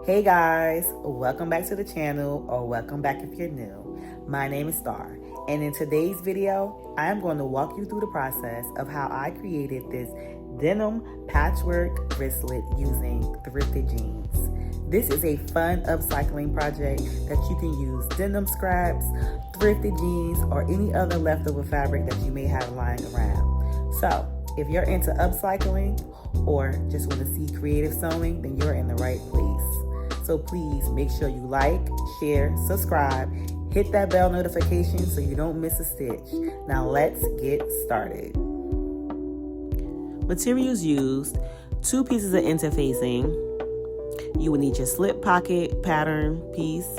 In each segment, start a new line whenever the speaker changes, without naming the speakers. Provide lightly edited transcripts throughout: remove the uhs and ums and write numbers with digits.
Hey guys, welcome back to the channel, or welcome back if you're new. My name is Star, and in today's video, I am going to walk you through the process of how I created this denim patchwork wristlet using thrifted jeans. This is a fun upcycling project that you can use denim scraps, thrifted jeans, or any other leftover fabric that you may have lying around. So, if you're into upcycling or just want to see creative sewing, then you're in the right place. So please make sure you like, share, subscribe, hit that bell notification so you don't miss a stitch. Now let's get started. Materials used: 2 pieces of interfacing. You will need your slip pocket pattern piece,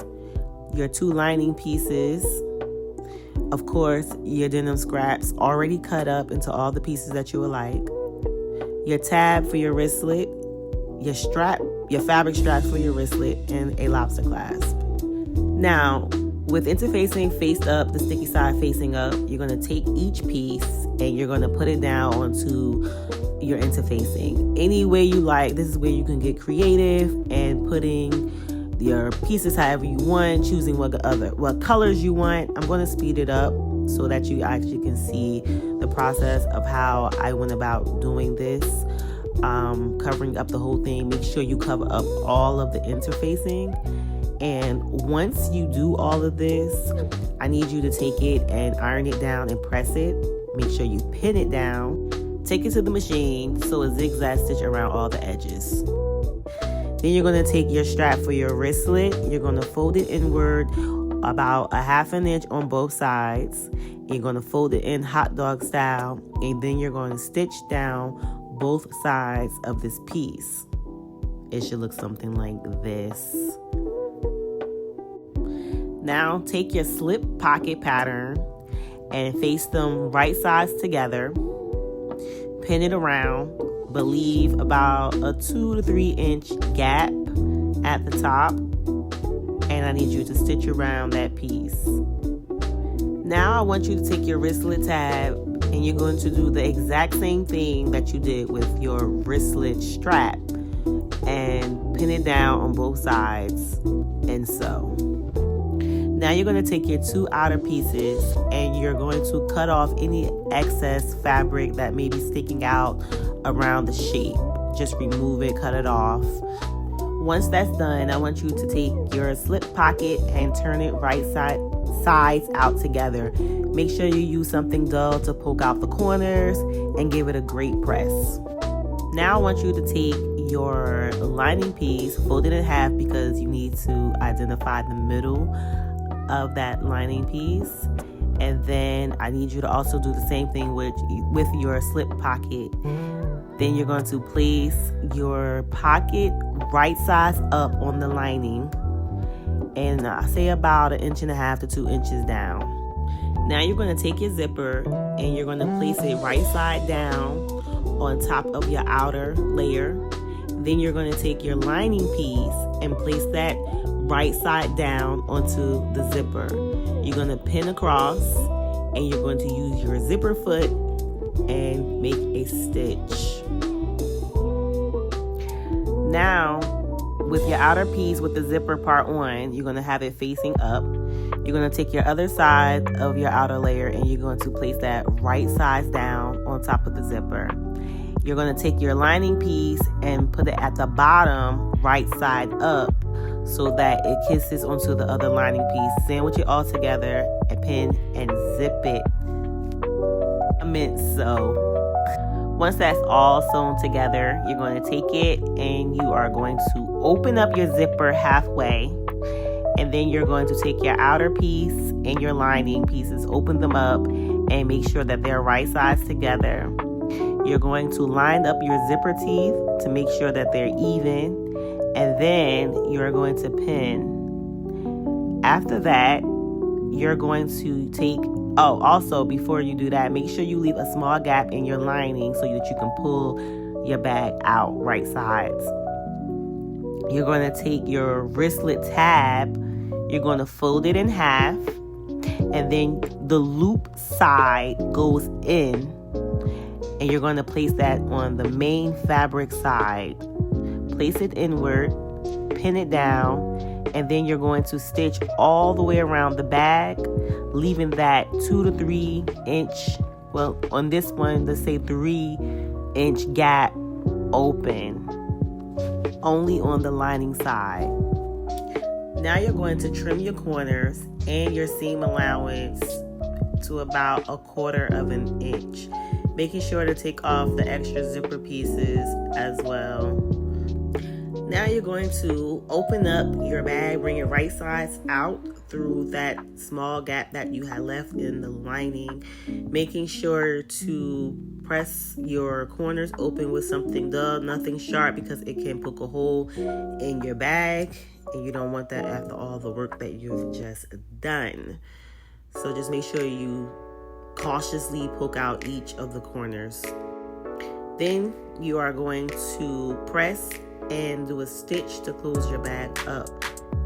your 2 lining pieces, of course, your denim scraps already cut up into all the pieces that you would like, your tab for your wristlet, your strap, your fabric straps for your wristlet, and a lobster clasp. Now, with interfacing faced up, the sticky side facing up, you're going to take each piece and you're going to put it down onto your interfacing. Any way you like. This is where you can get creative and putting your pieces however you want, choosing what colors you want. I'm going to speed it up so that you actually can see the process of how I went about doing this. Covering up the whole thing. Make sure you cover up all of the interfacing, and once you do all of this, I need you to take it and iron it down and press it. Make sure you pin it down, take it to the machine, sew a zigzag stitch around all the edges. Then you're going to take your strap for your wristlet, you're going to fold it inward about a 1/2 inch on both sides. You're going to fold it in hot dog style, and then you're going to stitch down both sides of this piece. It should look something like this. Now take your slip pocket pattern and face them right sides together. Pin it around, but leave about a 2 to 3 inch gap at the top, and I need you to stitch around that piece. Now I want you to take your wristlet tab and you're going to do the exact same thing that you did with your wristlet strap and pin it down on both sides and sew. Now you're going to take your 2 outer pieces and you're going to cut off any excess fabric that may be sticking out around the shape. Just remove it, cut it off. Once that's done, I want you to take your slip pocket and turn it sides out together. Make sure you use something dull to poke out the corners and give it a great press. Now I want you to take your lining piece, fold it in half because you need to identify the middle of that lining piece. And then I need you to also do the same thing with your slip pocket. Then you're going to place your pocket right sides up on the lining, and I say about 1.5 to 2 inches down. Now you're going to take your zipper and you're going to place it right side down on top of your outer layer. Then you're going to take your lining piece and place that right side down onto the zipper. You're going to pin across and you're going to use your zipper foot and make a stitch. Now, with your outer piece with the zipper part on, you're going to have it facing up. You're going to take your other side of your outer layer and you're going to place that right sides down on top of the zipper. You're going to take your lining piece and put it at the bottom right side up so that it kisses onto the other lining piece. Sandwich it all together and pin and zip it. I meant so. Once that's all sewn together, you're going to take it and you are going to open up your zipper halfway, and then you're going to take your outer piece and your lining pieces, open them up and make sure that they're right sides together. You're going to line up your zipper teeth to make sure that they're even, and then you're going to pin. After that, you're going to take also, before you do that, make sure you leave a small gap in your lining so that you can pull your bag out right sides. You're going to take your wristlet tab, you're going to fold it in half, and then the loop side goes in, and you're going to place that on the main fabric side. Place it inward, pin pin it down, and then you're going to stitch all the way around the bag, leaving that 2 to 3 inch, well, on this one, let's say 3-inch gap open, only on the lining side. Now you're going to trim your corners and your seam allowance to about 1/4 of an inch, making sure to take off the extra zipper pieces as well. Now you're going to open up your bag, bring your right sides out through that small gap that you had left in the lining, making sure to press your corners open with something dull, nothing sharp, because it can poke a hole in your bag, and you don't want that after all the work that you've just done. So just make sure you cautiously poke out each of the corners. Then you are going to press and do a stitch to close your bag up.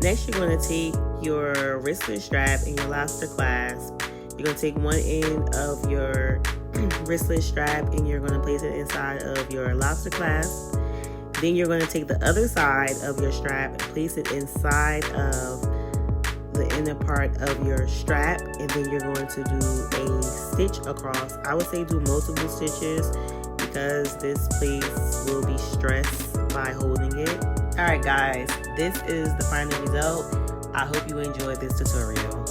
Next, you're going to take your wristlet strap and your lobster clasp. You're going to take one end of your wristlet strap and you're going to place it inside of your lobster clasp. Then you're going to take the other side of your strap and place it inside of the inner part of your strap, and then you're going to do a stitch across. I would say do multiple stitches because this place will be stressed by holding it. Alright guys, this is the final result. I hope you enjoyed this tutorial.